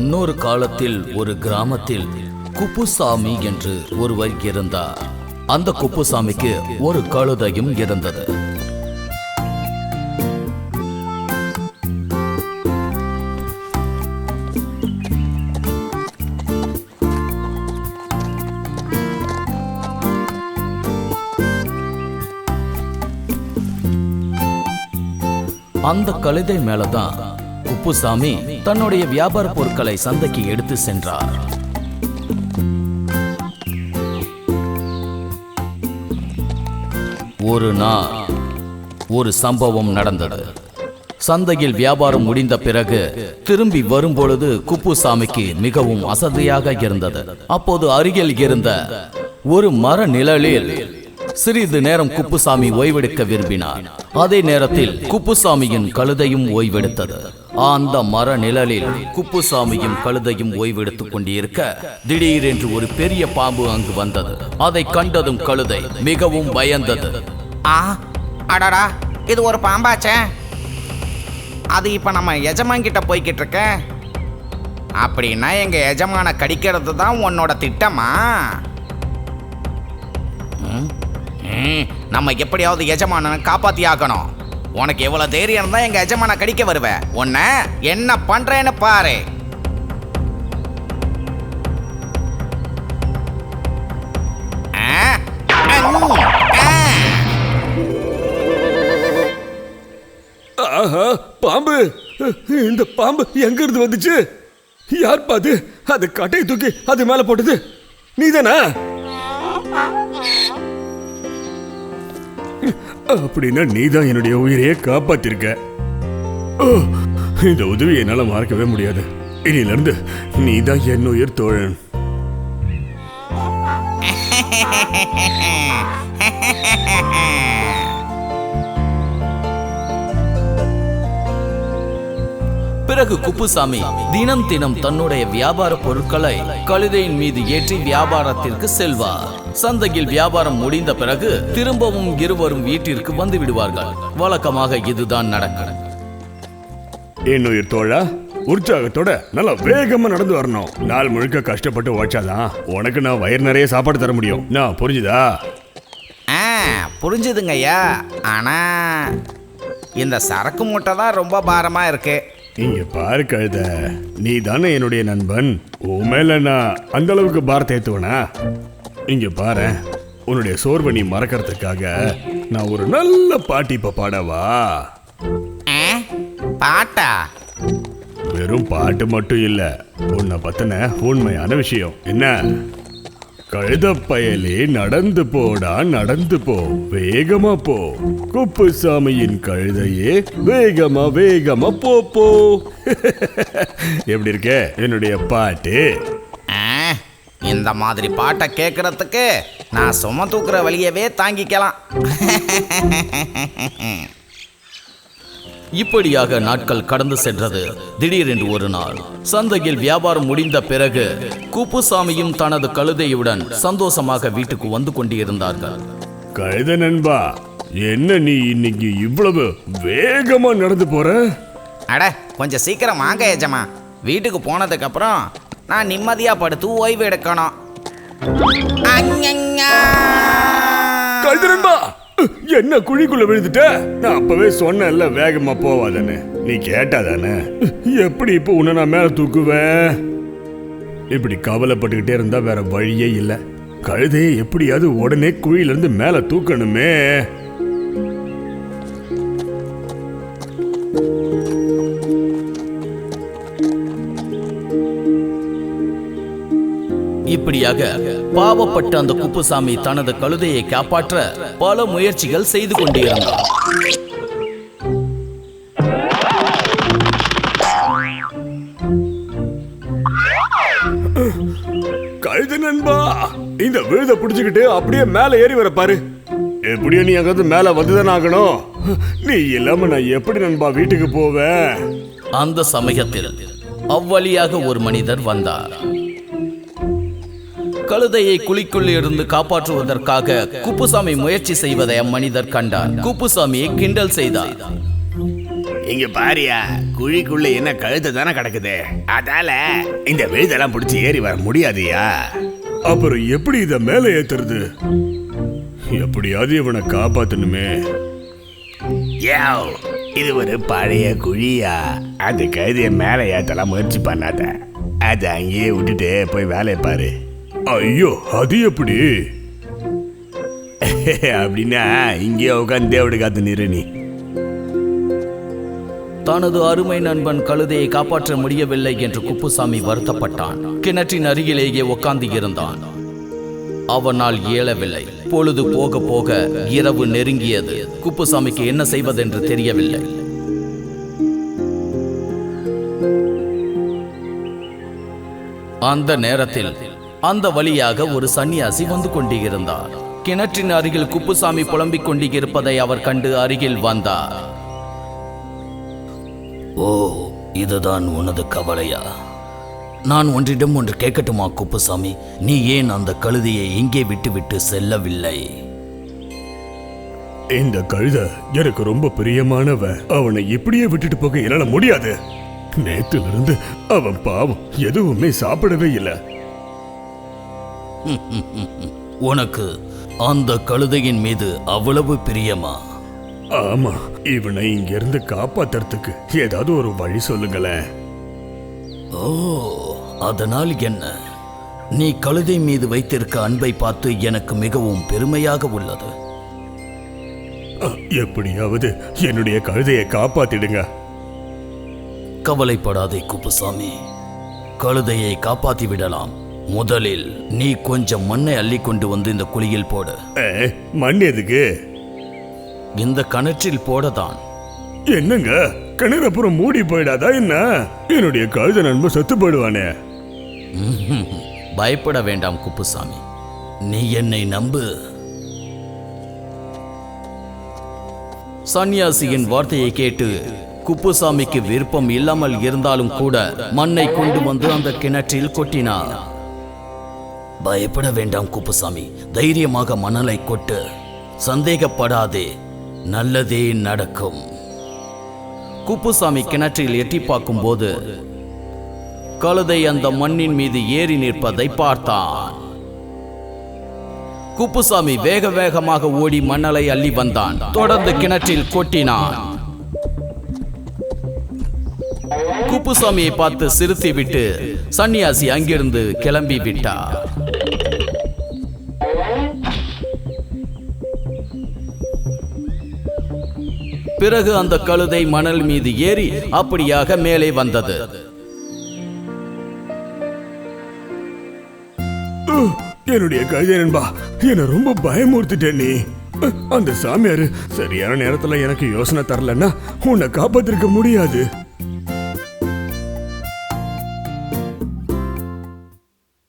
முன்னொரு காலத்தில் ஒரு கிராமத்தில் குப்புசாமி என்று ஒருவர் இருந்தார். அந்த குப்புசாமிக்கு ஒரு கழுதையும் இருந்தது. அந்த கழுதை மேலதான் குப்புசாமி தன்னுடைய வியாபார பொருட்களை சந்தைக்கு எடுத்து சென்றார். ஒரு நாள் ஒரு சம்பவம் நடந்தது. சந்தையில் வியாபாரம் முடிந்த பிறகு திரும்பி வரும்பொழுது குப்புசாமிக்கு மிகவும் அசதியாக இருந்தது. அப்போது அருகில் இருந்த ஒரு மர நிழலில் சிறிது நேரம் குப்புசாமி ஓய்வெடுக்க விரும்பினார். அதே நேரத்தில் குப்புசாமியின் கழுதையும் ஓய்வெடுத்தது. அந்த மர நிழலில் குப்புசாமியும் கழுதையும் ஓய்வெடுத்துக் கொண்டிருக்க திடீரென்று ஒரு பெரிய பாம்பு அங்கு வந்தது. அதை கண்டதும் கழுதை மிகவும் பயந்தது. அடடா, இது ஒரு பாம்பாச்சே. அது இப்ப நம்ம எஜமான் கிட்ட போய்கிட்டு இருக்க. அப்படின்னா எங்க எஜமான கடிக்கிறது தான் உன்னோட திட்டமா? நம்ம எப்படியாவது எஜமான காப்பாத்தி ஆகணும். உனக்கு எவ்வளவு தைரியம் இருந்தா எங்க எஜமான கடிக்க வருவ? உன்ன என்ன பண்றேன்னு பாரு. ஆஹா, பாம்பு! இந்த பாம்பு எங்க இருந்து வந்துச்சு? யார் பாது அது கட்டையை தூக்கி அது மேல போட்டது? நீதானா? அப்படின்னா நீதான் என்னுடைய உயிரையே காப்பாத்திருக்க. இந்த உதவி என்னால மறக்கவே முடியாது. இனில இருந்து நீதான் என் உயிர் தோழன். பிறகு குப்புசாமி தினம் தினம் தன்னுடைய வியாபார பொருட்களை கழுதையின் மீது ஏற்றி வியாபாரத்திற்கு செல்வார். சந்தையில் வியாபாரம் முடிந்த பிறகு திரும்பவும் இருவரும் வீட்டிற்கு வந்து விடுவார்கள். வழக்கமாக இதுதான் நடக்கும். என் உயிர் தோழா, உற்சாகத்தோட நல்லா வேகமா நடந்து வரணும். நாள் முழுக்க கஷ்டப்பட்டு உழைச்சாதான் உனக்கு நான் வயிறு நிறைய சாப்பாடு தர முடியும். நான் புரிஞ்சுதா? புரிஞ்சுதுங்க ஐயா. ஆனா இந்த சரக்கு மூட்டை தான் ரொம்ப பாரமா இருக்கு. இங்க பாரு கழுத, நீ தானே என்னுடைய நண்பன். உன் மேல நான் அந்த அளவுக்கு பாரத்தை ஏத்துவனா? இங்க பாரு, உன்னுடைய சோர்வை நீ மறக்கிறதுக்காக நான் ஒரு நல்ல பாட்டு இப்ப பாடவா? பாட்டா? வெறும் பாட்டு மட்டும் இல்ல, உன்னை பத்தின உண்மையான விஷயம். என்ன? கழுத பயலே நடந்து போடா, நடந்து போ, வேகமா போ, குப்புசாமியின் கழுதையே வேகமா வேகமா போ. எப்படி இருக்க என்னுடைய பாட்டு? இந்த மாதிரி பாட்டை கேட்கறதுக்கு நான் சும தூக்குற வழியவே தாங்கிக்கலாம். இப்படியாக நாட்கள் கடந்து சென்றது. திடீரென்று ஒரு நாள் சந்தையில் வியாபாரம் முடிந்த பிறகு குப்புசாமியும் தனது கழுதையுடன் சந்தோஷமாக வீட்டுக்கு வந்து கொண்டிருந்தார்கள். கழுத நண்பா, என்ன நீ இன்னைக்கு இவ்வளவு வேகமா நடந்து போற? அட, கொஞ்சம் சீக்கிரம் வாங்க எஜமா. வீட்டுக்கு போனதுக்கு அப்புறம் நான் நிம்மதியா படுத்து ஓய்வு எடுக்கணும். கழுத நண்பா, என்ன குழிக்குள்ள விழுந்துட்ட? நான் அப்பவே சொன்னேன்ல வேகமா போவாதானே. நீ கேட்டாதானே? எப்படி இப்போ உன்னை நான் மேல தூக்குவேன்? இப்படி கவலைப்பட்டுக்கிட்டே இருந்தா வேற வழியே இல்லை. கழுதையை எப்படியாவது உடனே குழியில இருந்து மேல தூக்கணுமே. இப்படியாக பாவப்பட்ட அந்த குப்புசாமி தனது கழுதையை காப்பாற்ற பல முயற்சிகள் செய்து கொண்டிருந்தார். கழுத நண்பா, இந்த விழுத புடிச்சுக்கிட்டு அப்படியே மேல ஏறி வர பாரு. எப்படியோ நீ அங்கிருந்து மேல வந்துதானே ஆகணும். நீ இல்லாம நான் எப்படி நண்பா வீட்டுக்கு போவேன்? அந்த சமயத்தில் அவ்வழியாக ஒரு மனிதர் வந்தார். கழுதையை குழிக்குள் இருந்து காப்பாற்றுவதற்காக குப்புசாமி முயற்சி செய்வதை அம்மனிதர் கண்டார். குப்புசாமியை கிண்டல் செய்தார். இங்க பாரியா, குழிக்குள்ள என்ன கழுத்து தானே கிடக்குது, அதால இந்த விழுதெல்லாம் பிடிச்சி ஏறி வர முடியாதுயா. அப்புறம் எப்படி இத மேல ஏத்துறது? எப்படியாவது இவனை காப்பாத்தணுமே. இது ஒரு பழைய குழியா, அந்த கழுதிய மேல ஏத்தலாம் முயற்சி பண்ணாத, அதை அங்கேயே விட்டுட்டு போய் வேலையை பாரு. ஐயோ, அது எப்படி? அப்படின்னா இங்கே உட்காந்து தேவடு காத்து நிறு நீ. தனது அருமை நண்பன் கழுதையை காப்பாற்ற முடியவில்லை என்று குப்புசாமி வருத்தப்பட்டான். கிணற்றின் அருகிலேயே உட்கார்ந்து இருந்தான். அவனால் இயலவில்லை. பொழுது போக போக இரவு நெருங்கியது. குப்புசாமிக்கு என்ன செய்வதென்று தெரியவில்லை. அந்த நேரத்தில் அந்த வழியாக ஒரு சன்னியாசி வந்து கொண்டிருந்தார். கிணற்றின் அருகில் குப்புசாமி புலம்பிக் கொண்டிருப்பதை அவர் கண்டு அருகில் வந்தார். ஓ, இதுதான் உனது கவலையா? நான் ஒன்றிடம் ஒன்று கேட்கட்டுமா குப்புசாமி? நீ ஏன் அந்த கழுதையை இங்கே விட்டுவிட்டு செல்லவில்லை? இந்த கழுத எனக்கு ரொம்ப பிரியமானவன். அவனை இப்படியே விட்டுட்டு போக என்னால முடியாது. நேத்துல இருந்து அவன் பாவம் எதுவுமே சாப்பிடவே இல்லை. உனக்கு அந்த கழுதையின் மீது அவ்வளவு பிரியமா? ஆமா, இவனை இங்க இருந்து காப்பாத்துறதுக்கு ஏதாவது ஒரு வழி சொல்லுங்களேன். ஓ, அதனால் என்ன? நீ கழுதை மீது வைத்திருக்க அன்பை பார்த்து எனக்கு மிகவும் பெருமையாக உள்ளது. எப்படியாவது என்னுடைய கழுதையை காப்பாத்திடுங்க. கவலைப்படாதே குப்புசாமி, கழுதையை காப்பாத்தி விடலாம். முதலில் நீ கொஞ்சம் மண்ணை அள்ளி கொண்டு வந்து இந்த குழியில் போடு. மண் எதுக்கு? இந்த கிணற்றில் போடதான். என்னங்க, கிணறு அப்புறம் மூடி போயிடாதா என்ன? என்னுடைய கழுத நண்பன் செத்து போயிடுவானே. பயப்பட வேண்டாம் குப்புசாமி, நீ என்னை நம்பு. சன்னியாசியின் வார்த்தையை கேட்டு குப்புசாமிக்கு விருப்பம் இல்லாமல் இருந்தாலும் கூட மண்ணை கொண்டு வந்து அந்த கிணற்றில் கொட்டினார். பயப்பட வேண்டாம் குப்புசாமி, தைரியமாக மணலை கொட்டு. சந்தேகப்படாதே, நல்லதே நடக்கும். குப்புசாமி கிணற்றில் எட்டி பார்க்கும் போது கழுதை அந்த மண்ணின் மீது ஏறி நிற்பதை பார்த்தான். குப்புசாமி வேக வேகமாக ஓடி மணலை அள்ளி வந்தான். தொடர்ந்து கிணற்றில் கொட்டினான். குப்புசாமியை பார்த்து சிரித்து விட்டு சன்னியாசி அங்கிருந்து கிளம்பி விட்டார். பிறகு அந்த கழுதை மணல் மீது ஏறி அப்படியாக மேலே வந்தது. என்னுடைய கழுதை நண்பா, என்ன ரொம்ப பயமுறுத்திட்ட நீ. அந்த சாமியாரு சரியான நேரத்துல எனக்கு யோசனை தரலன்னா உன்னை காப்பாத்திருக்க முடியாது.